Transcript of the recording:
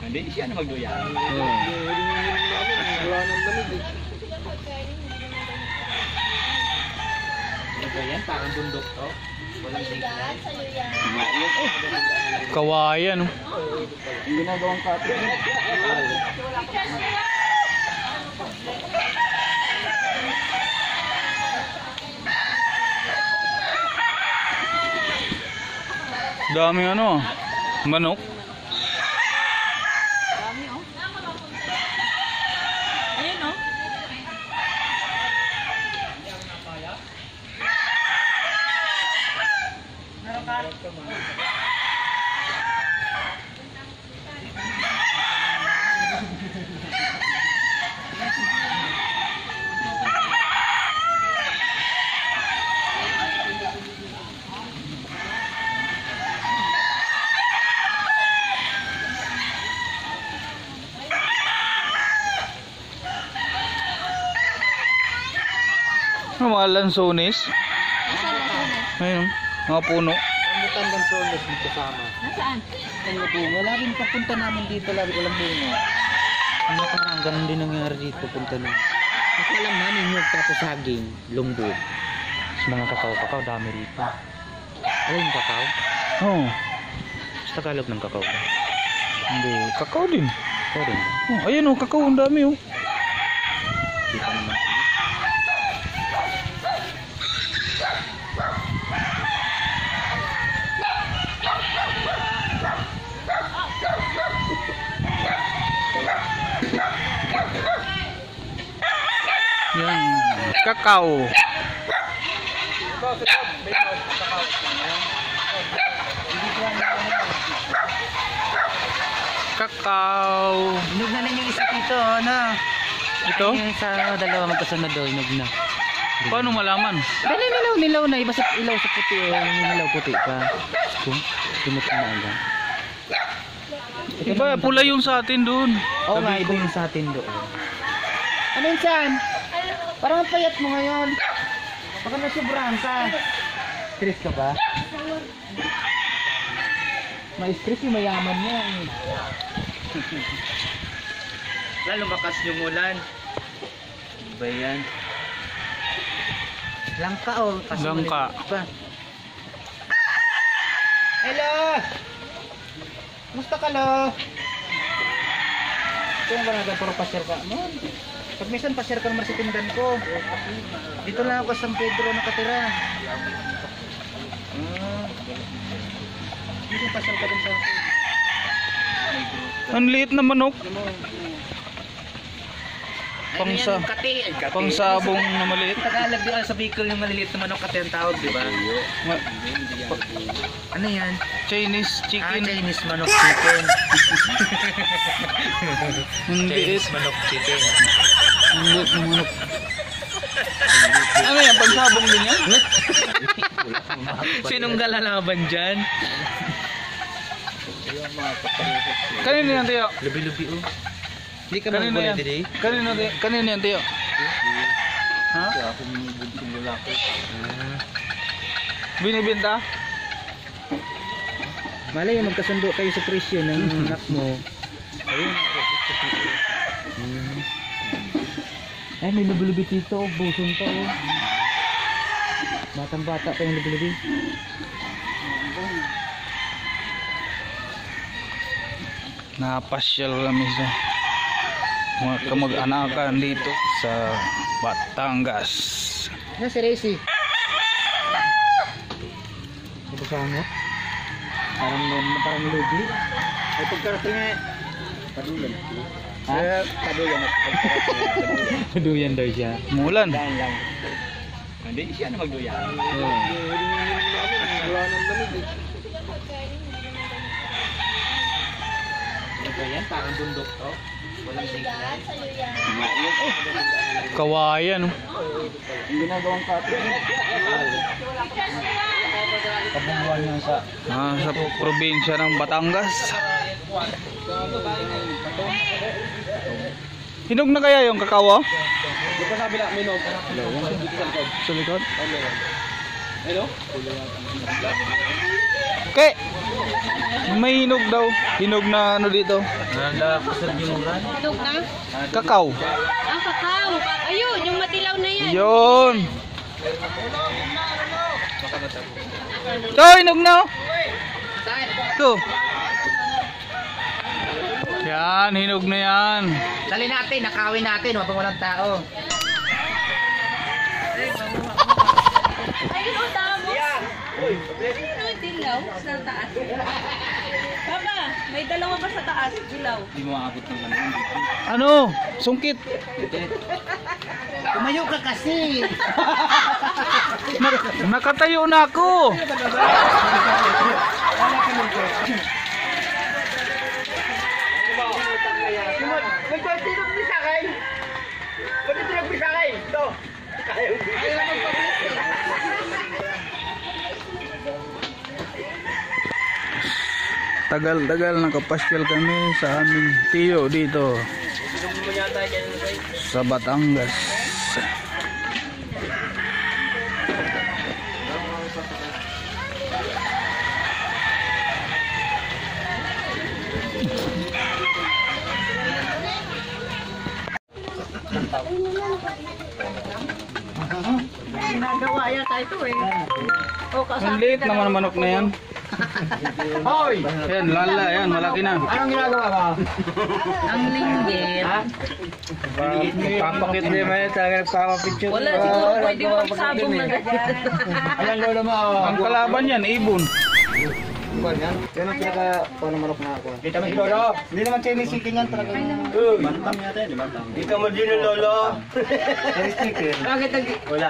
Hindi siya na magduyan. Wala nang damit eh. Ano ba yan? Parang bundok to. Walang signal. Kawayan. Oh. Ang ginagawang kato. Dami ano, manok. Dami oh. Ayun oh. Ano mga lansones? Nasaan na? Ayun, mga puno. Rambutan ng solos dito sama. Nasaan? Ano bunga? Lagi papunta namin dito, lagi walang bunga. Ano parang ganun din nangyari dito, punta nun. Kasi alam namin yung tapos saging, lumbog. Sa mga kakao, dami rito. Alam yung kakao? Oo. Oh, Sa Tagalog ng kakao ba? hindi. Kakao din. Kakao din ba? Oh, ayun oh, kakao. Ang dami oh. Dito naman. Yan. Kakao. Kakao. Inog na rin yung isa dito, ano? Ito? Yung sa dalawa magkasunod daw, inog na. Paano malaman? Dali, nilaw na. Iba sa ilaw sa puti, nilaw puti pa. Tumot na hanggang. Iba, pula yung sa atin doon. Oo nga, iba yung sa atin doon. Ano yun, San? Parang ang payat mo ngayon. Baka nasubrahan ka. Stress ka ba? May stress yung mayaman niya. Lalo makas yung ulan. Ba yan? Langka o? Langka. Hello! Musta ka, lo? Ito yung barangay, puro pasyar ka. Pag minsan pasyar ka naman sa tindan ko. Dito lang ako sa San Pedro nakatira. Minsan pasyar ka din sa... Ang liit na manok. Ano yan, Pangsa. kati? Pangsabong na maliit. Tagalog di sa Bicol yung maliliit na manok kati ang tawag, di ba? Ano yan? Chinese chicken. Chinese manok chicken. Ang liit. manok chicken. Ang liit na manok. Ano yan? Pangsabong din yan? Sinong galalaban dyan? Kanino yan, Tiyo? Lubi-lubi oh. Hindi ka Kanino yan? today? Kanino yan, Tiyo? Ha? Binibenta? Malay magkasundo kayo sa presyo ng anak mo. Ayun. Ay, may lubi-lubi dito. Buson pa oh. Batang bata pa yung lubi-lubi. Napasyal kami sa mga kamag-anakan dito sa Batangas. Yan si Racy. Ito sa mo? Parang lubi. Ay pagkarating nga. Padulan. Ha? Padulan. Padulan daw siya. Mulan. Daan lang. Hindi siya na magduyan. Wala nang damit eh. Ano ba yan? Parang bundok to. Walang signal. Kawayan. Oh. Ang ginagawang kato. Kabunguan niya Sa probinsya ng Batangas. Hinog na kaya yung kakao? Dito sa kabila, may nog. Sa likod? Hello? Okay. May hinog daw. Hinog na ano dito. Nanda pa sa gimuran. Hinog na? Kakao. Ang kakao. Ayun, yung matilaw na yan. Yun. Ito, hinog na. Ito. Yan, hinog na yan. Dali natin, nakawin natin, wapang walang tao. Ayun, o tamo. Ayun, dilaw sa taas. Papa, may dalawa pa sa taas. Dilaw. Hindi mo maabot ng ganun. Ano? Sungkit. Tumayo ka kasi. Nakatayo na ako. Tagal-tagal nakapasyal kami sa aming tiyo dito sa Batangas. Ginagawa yata ito eh. O, Ang liit naman ang manok na yan. Hoy! Yan, lala yan, malaki na. Anong ginagawa ka? ang linggit. Papakit din man ito, nagpapapicture. Wala siguro pwede magsabong na ganyan. Ayan, lolo mo. Ang kalaban yan, ibon. Yan ang pinaka-paano manok na ako. Kita mo si lolo. Hindi naman chinisikin yan talaga. Bantam yata yan, bantam. Dito mo din yung lolo. Bakit? Wala.